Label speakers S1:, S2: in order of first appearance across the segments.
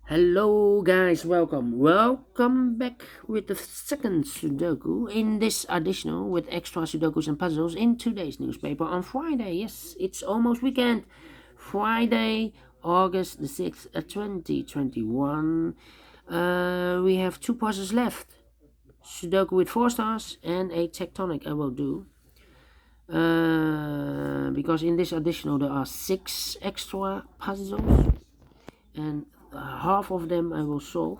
S1: Hello guys, welcome back with the second Sudoku in this additional with extra Sudokus and puzzles in today's newspaper on Friday. Yes, it's almost weekend. Friday, August the 6th, 2021. We have two puzzles left. Sudoku with 4 stars and a tectonic I will do. Because in this additional there are 6 extra puzzles and half of them I will solve.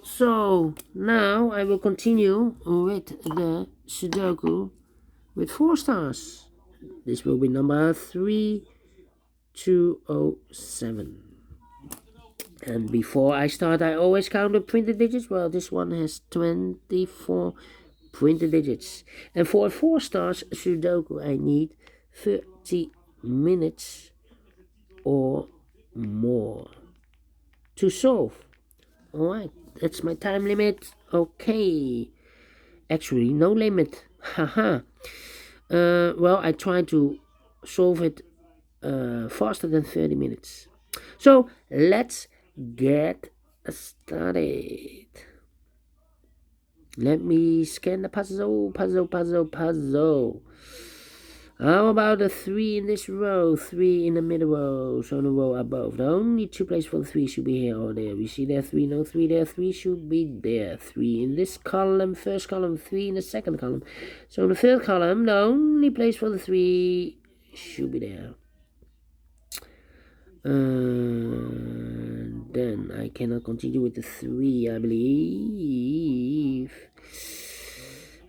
S1: So now I will continue with the Sudoku with 4 stars. This will be number 3207. And before I start, I always count the printed digits. Well, this one has 24 printed digits. And for 4 stars Sudoku, I need 30 minutes or more to solve. Alright, that's my time limit. Okay. Actually, no limit. Haha. Well, I try to solve it faster than 30 minutes. So, let's get started. Let me scan the puzzle. How about the 3 in this row, 3 in the middle row, so the row above? The only 2 places for the 3 should be here or there. We see there 3, no 3 there, 3 should be there. 3 in this column, first column, 3 in the second column. So in the third column, the only place for the 3 should be there. Then I cannot continue with the 3, I believe.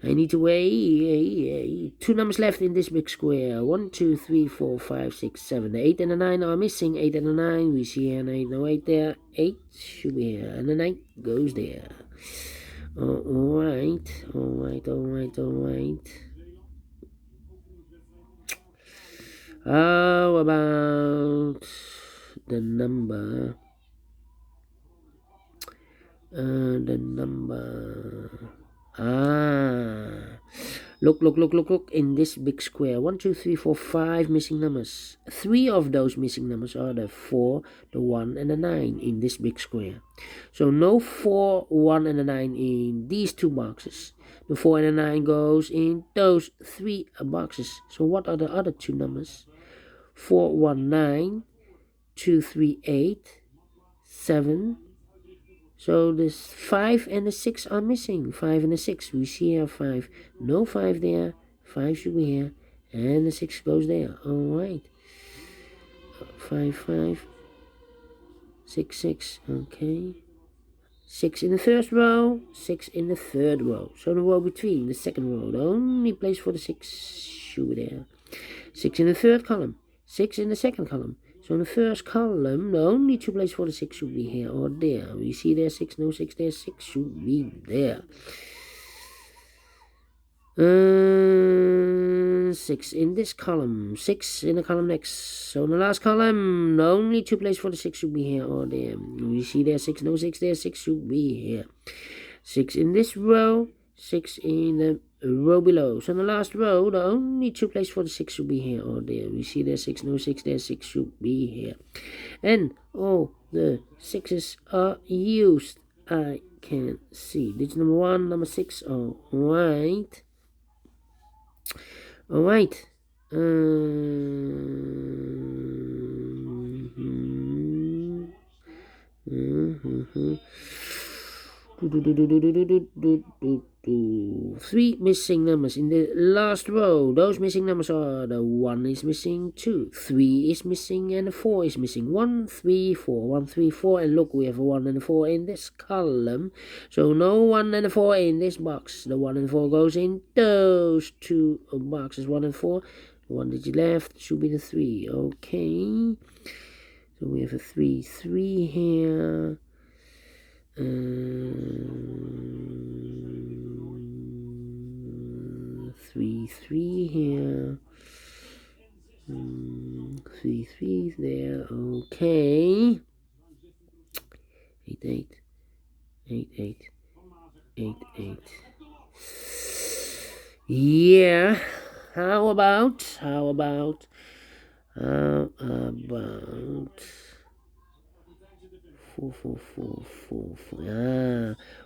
S1: I need to wait. 2 numbers left in this big square. 1, 2, 3, 4, 5, 6, 7. The 8 and the 9 are missing. 8 and the 9. We see an 8. No 8 there. 8 should be here. And the 9 goes there. Alright. How about the number? Look in this big square. 1, 2, 3, 4, 5 missing numbers. 3 of those missing numbers are the 4, the 1 and the 9 in this big square. So no 4, 1 and the 9 in these 2 boxes. The 4 and the 9 goes in those 3 boxes. So what are the other 2 numbers? 4, 1, 9, 2, 3, 8, 7. So the 5 and the 6 are missing. 5 and the 6. We see here 5. No 5 there. 5 should be here. And the 6 goes there. Alright. 5, 5. 6, 6. Okay. 6 in the first row. 6 in the third row. So the row between the second row. The only place for the 6 should be there. 6 in the third column. 6 in the second column. So in the first column, the only 2 places for the 6 should be here or there. We see there 6, no 6 there, 6 should be there. 6 in this column, 6 in the column next. So in the last column, the only 2 places for the 6 should be here or there. We see there 6, no 6 there, 6 should be here. 6 in this row, 6 in the row below. So in the last row, the only 2 places for the 6 should be here or there. We see there 6, no 6 there, 6 should be here. And all the 6s are used. I can see. Digit number 1, number 6. Alright. Alright. Three missing numbers in the last row. Those missing numbers are the 1 is missing, 2, 3 is missing, and the 4 is missing. 1, 3, 4, 1, 3, 4, and look, we have a 1 and a 4 in this column. So no 1 and a 4 in this box. The 1 and 4 goes in those 2 boxes, 1 and 4. 1 digit left should be the 3. Okay. So we have a 3, 3 here. 3, 3 here. 3, 3 there. Okay. 8, 8. 8, 8. 8, 8. Yeah. How about 4.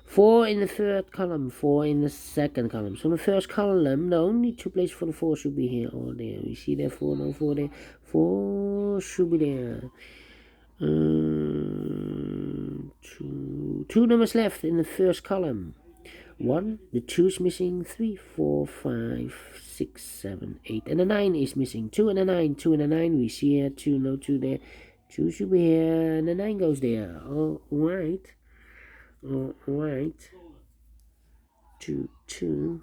S1: 4 in the third column, 4 in the second column. So in the first column, the only two places for the 4 should be here or there. We see there 4, no 4 there. 4 should be there. Two numbers left in the first column. 1, the 2 is missing. 3, 4, 5, 6, 7, 8, and the 9 is missing. 2 and a 9, 2 and a 9. We see here 2, no 2 there. 2 should be here, and the 9 goes there. All right. 2, 2,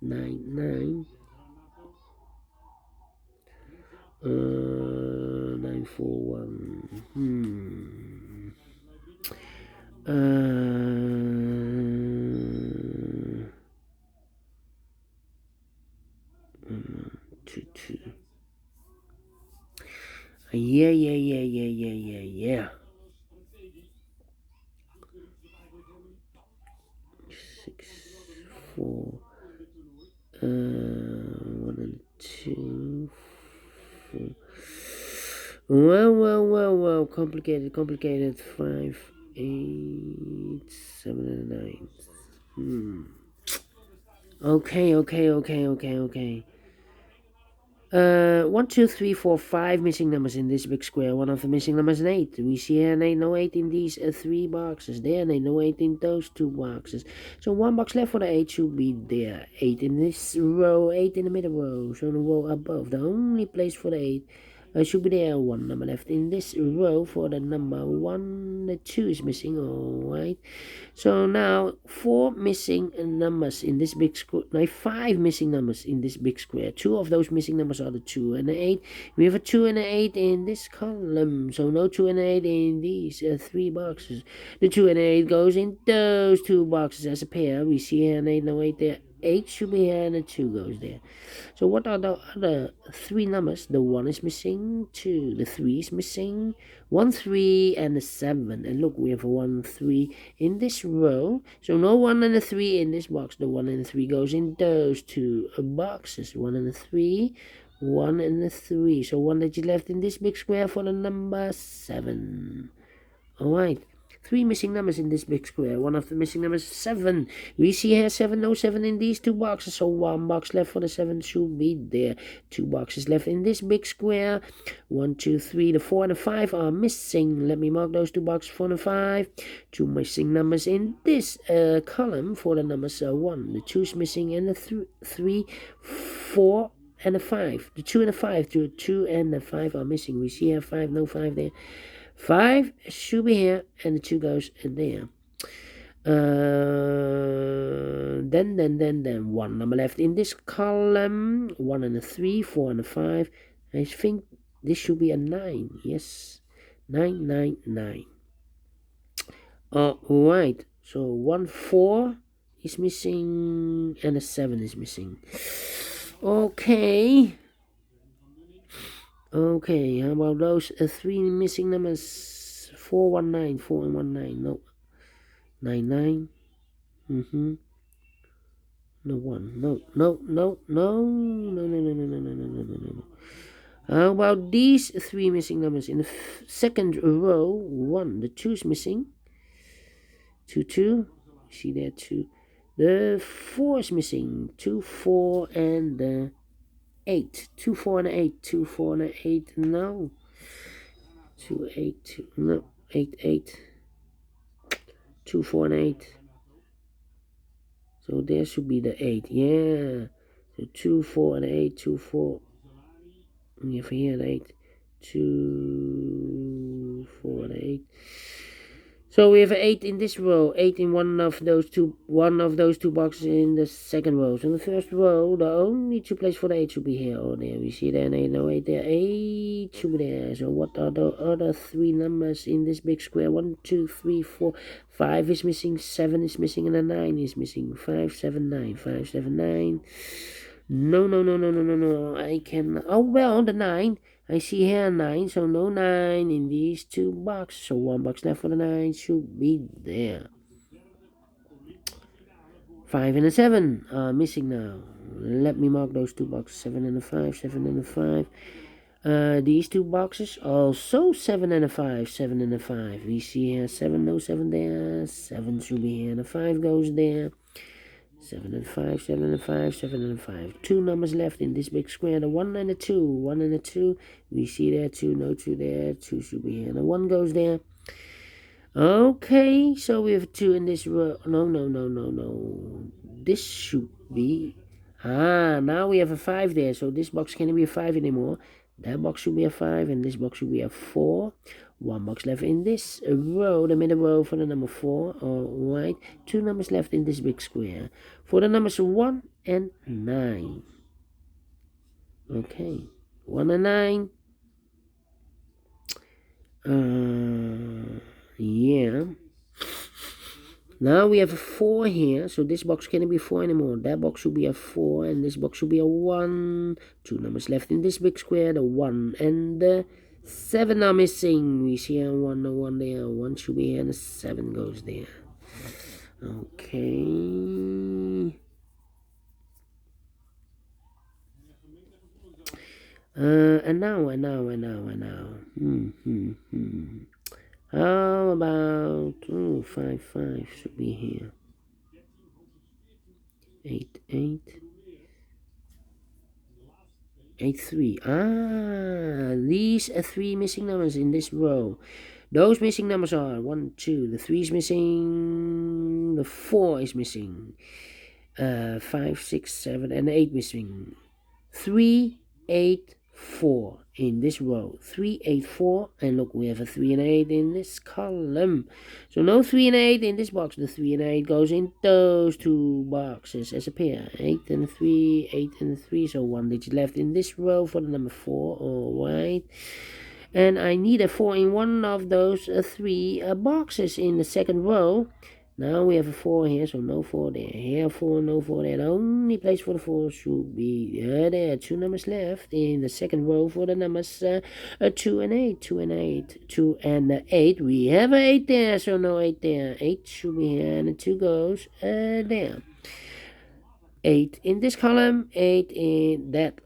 S1: 9, 9. 9, 4, 1. 2, 2. Yeah. 6, 4. 1 and 2. 4. Well. Complicated. 5, 8, 7, and 9. Okay. 1, 2, 3, 4, 5 missing numbers in this big square. One of the missing numbers is an 8. We see here an 8, no 8 in these 3 boxes. There, and no 8 in those 2 boxes. So 1 box left for the 8 should be there. 8 in this row, 8 in the middle row. So the row above, the only place for the 8 should be there. 1 number left in this row for the number 1. The 2 is missing. Alright. So now 4 missing numbers in this big square. Now 5 missing numbers in this big square. 2 of those missing numbers are the 2 and the 8. We have a 2 and an 8 in this column. So no 2 and an 8 in these 3 boxes. The 2 and an 8 goes in those 2 boxes as a pair. We see here an 8, no 8 there. 8 should be here and a 2 goes there. So what are the other 3 numbers? The 1 is missing, 2, the 3 is missing, 1, 3, and the 7. And look, we have a 1, 3 in this row. So no 1 and a 3 in this box. The 1 and the 3 goes in those 2 boxes. 1 and a 3, 1 and a 3. So 1 that you left in this big square for the number 7. Alright. 3 missing numbers in this big square. One of the missing numbers is 7. We see here 7, no 7 in these 2 boxes. So 1 box left for the 7 should be there. 2 boxes left in this big square. 1, 2, 3. The 4 and the 5 are missing. Let me mark those 2 boxes, 4 and 5. 2 missing numbers in this column for the numbers 1. The 2 is missing, and the 3, 4, and the 5. The 2 and the 5. The 2 and the 5 are missing. We see here 5, no 5 there. 5 should be here, and the 2 goes in there. Then 1 number left in this column. 1 and a 3, 4 and a 5. I think this should be a 9. Yes, 9, 9, 9. Alright, so 1, 4 is missing, and a 7 is missing. Okay, how about those 3 missing numbers? 4, 1, 9, 4 and 1, 9. No. 9, 9. No 1. No. How about these 3 missing numbers in the second row? 1. The 2 is missing. 2, 2. See there 2. The 4 is missing. 2, 4 and the 8. 2, 4 and 8. 2, 4 and 8. No. 2, 8. 2. No. 8, 8. 2, 4 and 8. So there should be the 8. Yeah. So 2, 4 and 8. 2, 4. We have here the 8. 2, 4 and 8. So we have 8 in this row, 8 in one of those two boxes in the second row. So in the first row, the only 2 places for the 8 should be here or there. We see there an 8, no 8 there. 8 should be there. So what are the other 3 numbers in this big square? 1, 2, 3, 4, 5 is missing, 7 is missing, and a 9 is missing. 5, 7, 9. 5, 7, 9. No. I can. Oh well, the 9. I see here 9, so no 9 in these 2 boxes. So 1 box left for the 9 should be there. 5 and a 7 are missing now. Let me mark those 2 boxes. 7 and a 5, 7 and a 5 These two boxes also 7 and a 5, 7 and a 5. We see here 7, no 7 there, 7 should be here, and a 5 goes there. 7 and 5, 7 and 5, 7 and 5. Two numbers left in this big square, the 1 and the 2. 1 and the 2, we see there 2, no 2 there, 2 should be here, and the 1 goes there. Okay, so we have 2 in this row. No. This should be... now we have a 5 there, so this box can't be a 5 anymore. That box should be a 5, and this box should be a 4. One box left in this row, the middle row for the number 4. Alright, two numbers left in this big square. For the numbers 1 and 9. Okay, 1 and 9. Yeah. Now we have a 4 here, so this box can't be 4 anymore. That box should be a 4, and this box should be a 1. Two numbers left in this big square, the 1 and the 7 are missing. We see a 1, a 1 there, 1 should be here, and a 7 goes there. Okay. And now. How about 5, 5 should be here. 8, 8. 8, 3. These are 3 missing numbers in this row. Those missing numbers are 1, 2. The 3 is missing. The 4 is missing. 5, 6, 7, and 8 missing. 3, 8, 4 in this row. 3, 8, 4, and look, we have a 3 and 8 in this column. So no 3 and 8 in this box. The 3 and 8 goes in those two boxes as a pair. 8 and 3, 8 and 3. So one digit left in this row for the number 4. Alright. And I need a 4 in one of those 3 boxes in the second row. Now we have a 4 here, so no 4 there. Here 4, no 4 there. The only place for the 4 should be there. 2 numbers left in the second row for the numbers 2 and 8. 2 and 8. 2 and 8. We have an 8 there, so no 8 there. 8 should be here, and the 2 goes there. 8 in this column, 8 in that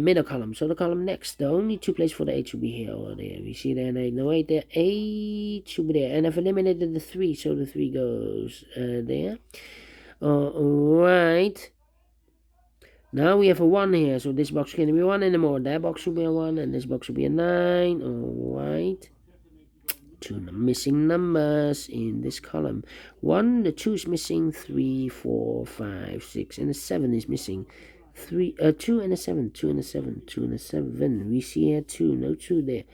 S1: middle column. So the column next, the only 2 places for the 8 should be here or there. We see there, 8, no 8 there. 8 should be there. And I've eliminated the 3, so the 3 goes there. Alright. Now we have a 1 here, so this box can't be 1 anymore. That box should be a 1, and this box should be a 9. Alright. 2 missing numbers in this column. 1, the 2 is missing. 3, 4, 5, 6, and the 7 is missing. 2 and a 7, 2 and a 7, 2 and a 7. We see here 2, no 2 there.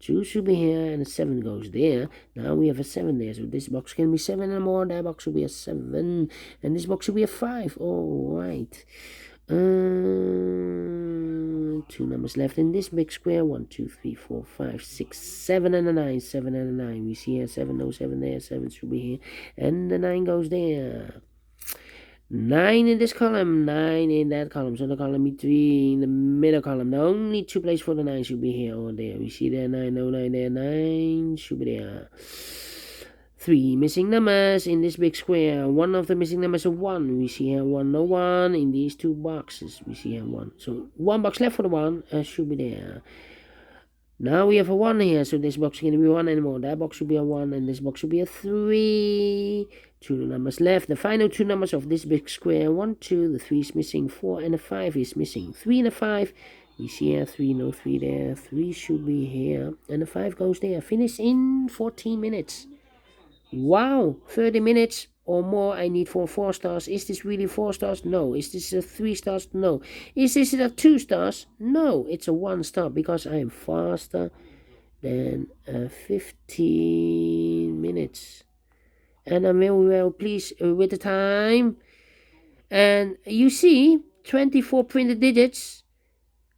S1: 2 should be here, and a 7 goes there. Now we have a 7 there, so this box can be 7 and more. That box should be a 7, and this box should be a 5. Alright. 2 numbers left in this big square. 1, 2, 3, 4, 5, 6, 7 and a 9. 7 and a 9. We see here 7, no 7 there. 7 should be here, and the 9 goes there. 9 in this column, 9 in that column. So the column between the middle column, the only 2 places for the 9 should be here or there. We see there 9, no 9 there. 9 should be there. 3 missing numbers in this big square. One of the missing numbers is 1. We see here 1, no 1 in these 2 boxes. We see here 1. So 1 box left for the 1 should be there. Now we have a 1 here, so this box can't be 1 anymore. That box should be a 1, and this box should be a 3. 2 numbers left. The final 2 numbers of this big square. 1, 2, the 3 is missing. 4 and a 5 is missing. 3 and a 5. We see here 3, no 3 there. 3 should be here, and the 5 goes there. Finish in 14 minutes. Wow, 30 minutes or more I need for 4 stars. Is this really 4 stars? No. Is this a 3 stars? No. Is this a 2 stars? No, it's a 1 star because I am faster than 15 minutes. And I'm very well pleased with the time. And you see, 24 printed digits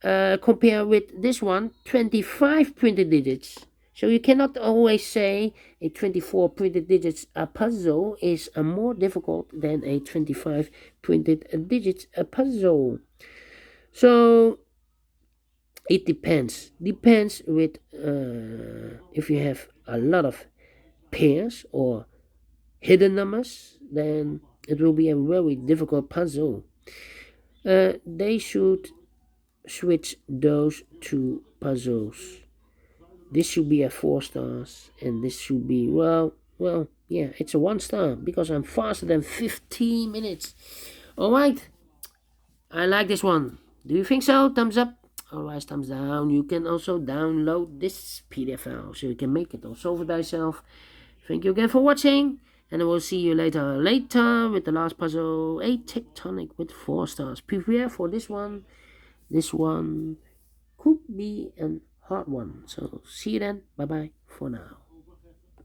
S1: compared with this one, 25 printed digits. So you cannot always say a 24 printed digits puzzle is more difficult than a 25 printed digits puzzle. So it depends. Depends with if you have a lot of pairs or hidden numbers, then it will be a very difficult puzzle. They should switch those two puzzles. This should be a 4 stars, and this should be, well, yeah, it's a 1 star because I'm faster than 15 minutes. All right, I like this one. Do you think so? Thumbs up. Otherwise, thumbs down. You can also download this PDF file so you can make it or solve it by yourself. Thank you again for watching, and I will see you later with the last puzzle, a tectonic with 4 stars. Prepare for this one. This one could be a hard one. So see you then. Bye bye for now.